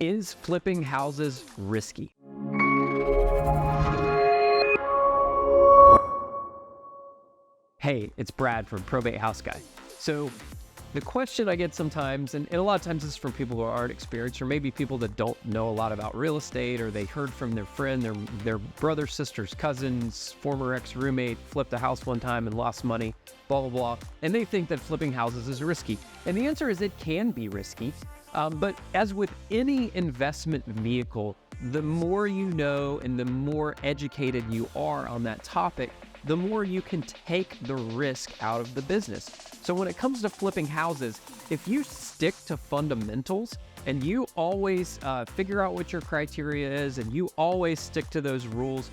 Is flipping houses risky? Hey, it's Brad from Probate House Guy. So the question I get sometimes, and a lot of times this is from people who aren't experienced, or maybe people that don't know a lot about real estate, or they heard from their friend, their brother, sisters, cousins, former ex-roommate flipped a house one time and lost money, blah, blah, blah. And they think that flipping houses is risky. And the answer is it can be risky. But as with any investment vehicle, the more you know and the more educated you are on that topic, the more you can take the risk out of the business. So when it comes to flipping houses, if you stick to fundamentals and you always figure out what your criteria is and you always stick to those rules,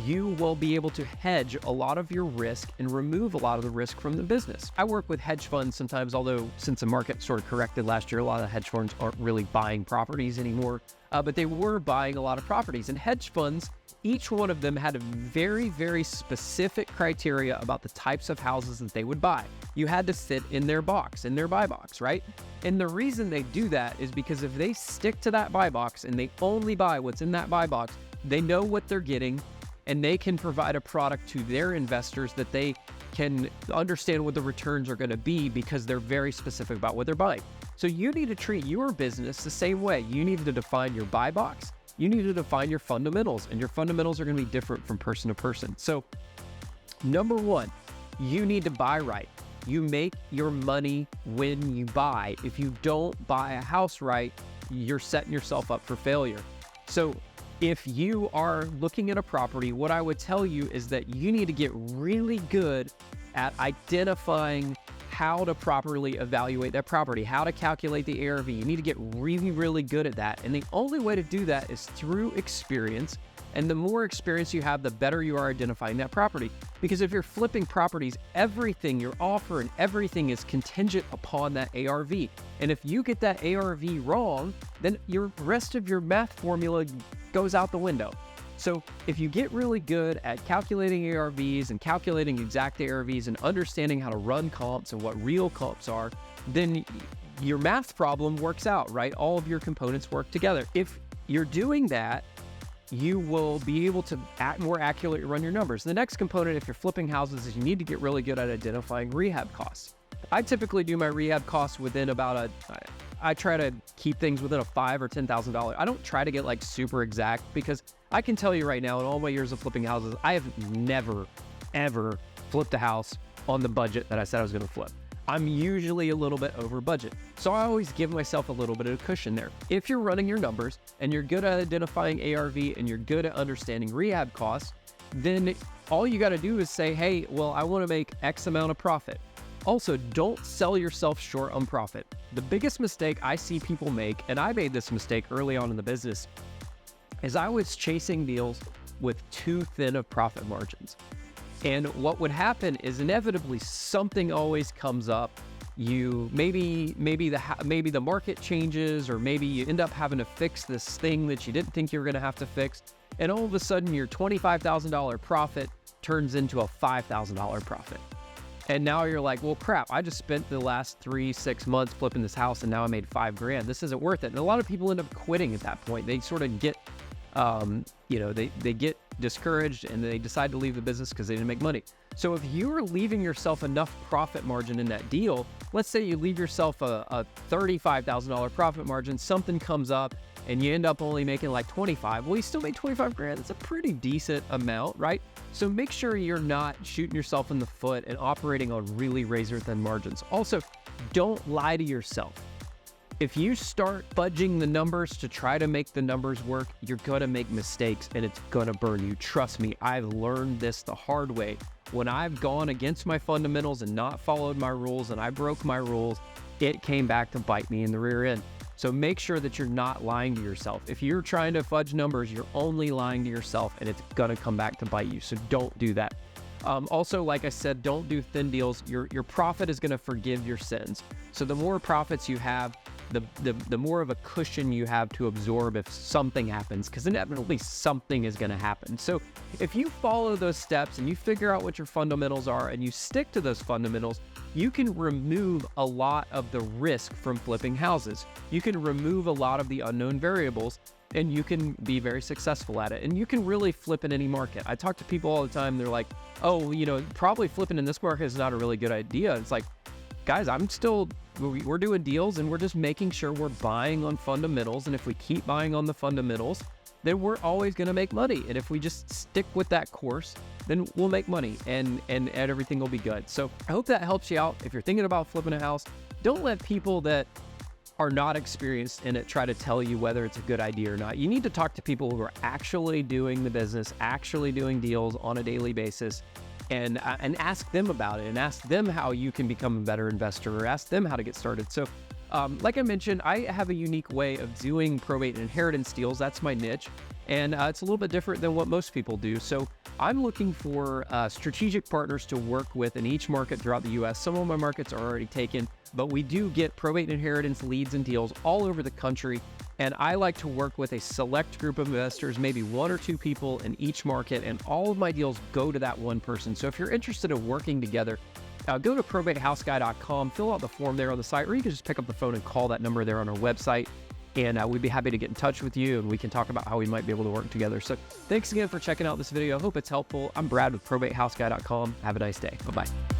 you will be able to hedge a lot of your risk and remove a lot of the risk from the business. I work with hedge funds sometimes, although since the market sort of corrected last year, a lot of hedge funds aren't really buying properties anymore, but they were buying a lot of properties. And hedge funds, each one of them had a very, very specific criteria about the types of houses that they would buy. You had to fit in their box, in their buy box, right? And the reason they do that is because if they stick to that buy box and they only buy what's in that buy box, they know what they're getting, and they can provide a product to their investors that they can understand what the returns are going to be because they're very specific about what they're buying. So you need to treat your business the same way. You need to define your buy box. You need to define your fundamentals, and your fundamentals are going to be different from person to person. So number one, you need to buy right. You make your money when you buy. If you don't buy a house right, you're setting yourself up for failure. So if you are looking at a property, what I would tell you is that you need to get really good at identifying how to properly evaluate that property, how to calculate the ARV. You need to get really, really good at that. And the only way to do that is through experience. And the more experience you have, the better you are identifying that property. Because if you're flipping properties, everything, your offer and everything is contingent upon that ARV. And if you get that ARV wrong, then your rest of your math formula goes out the window. So if you get really good at calculating ARVs and calculating exact ARVs and understanding how to run comps and what real comps are, then your math problem works out, right? All of your components work together. If you're doing that, you will be able to more accurately run your numbers. The next component, if you're flipping houses, is you need to get really good at identifying rehab costs. I typically do my rehab costs within about I try to keep things within a $5,000 or $10,000. I don't try to get like super exact, because I can tell you right now, in all my years of flipping houses, I have never, ever flipped a house on the budget that I said I was going to flip. I'm usually a little bit over budget. So I always give myself a little bit of cushion there. If you're running your numbers and you're good at identifying ARV and you're good at understanding rehab costs, then all you got to do is say, hey, well, I want to make X amount of profit. Also, don't sell yourself short on profit. The biggest mistake I see people make, and I made this mistake early on in the business, is I was chasing deals with too thin of profit margins. And what would happen is inevitably something always comes up. Maybe the market changes, or maybe you end up having to fix this thing that you didn't think you were going to have to fix. And all of a sudden your $25,000 profit turns into a $5,000 profit. And now you're like, well, crap, I just spent the last 3-6 months flipping this house and now I made $5,000. This isn't worth it. And a lot of people end up quitting at that point. They sort of get, they get discouraged and they decide to leave the business because they didn't make money. So if you're leaving yourself enough profit margin in that deal, let's say you leave yourself a $35,000 profit margin, something comes up and you end up only making like 25. Well, you still made $25,000. That's a pretty decent amount, right? So make sure you're not shooting yourself in the foot and operating on really razor thin margins. Also, don't lie to yourself. If you start fudging the numbers to try to make the numbers work, you're gonna make mistakes and it's gonna burn you. Trust me, I've learned this the hard way. When I've gone against my fundamentals and not followed my rules and I broke my rules, it came back to bite me in the rear end. So make sure that you're not lying to yourself. If you're trying to fudge numbers, you're only lying to yourself and it's gonna come back to bite you. So don't do that. Also, like I said, don't do thin deals. Your profit is gonna forgive your sins. So the more profits you have, the more of a cushion you have to absorb if something happens, because inevitably something is going to happen. So if you follow those steps and you figure out what your fundamentals are and you stick to those fundamentals, you can remove a lot of the risk from flipping houses. You can remove a lot of the unknown variables, and you can be very successful at it. And you can really flip in any market. I talk to people all the time. They're like, oh, probably flipping in this market is not a really good idea. It's like, guys, we're doing deals, and we're just making sure we're buying on fundamentals. And if we keep buying on the fundamentals, then we're always going to make money. And if we just stick with that course, then we'll make money, and everything will be good. So I hope that helps you out. If you're thinking about flipping a house, don't let people that are not experienced in it try to tell you whether it's a good idea or not. You need to talk to people who are actually doing the business, actually doing deals on a daily basis, and ask them about it, and ask them how you can become a better investor, or ask them how to get started. So like I mentioned, I have a unique way of doing probate and inheritance deals. That's my niche. And it's a little bit different than what most people do. So I'm looking for strategic partners to work with in each market throughout the US. Some of my markets are already taken, but we do get probate and inheritance leads and deals all over the country. And I like to work with a select group of investors, maybe 1 or 2 people in each market, and all of my deals go to that one person. So if you're interested in working together, go to probatehouseguy.com, fill out the form there on the site, or you can just pick up the phone and call that number there on our website. And we'd be happy to get in touch with you, and we can talk about how we might be able to work together. So thanks again for checking out this video. I hope it's helpful. I'm Brad with probatehouseguy.com. Have a nice day. Bye-bye.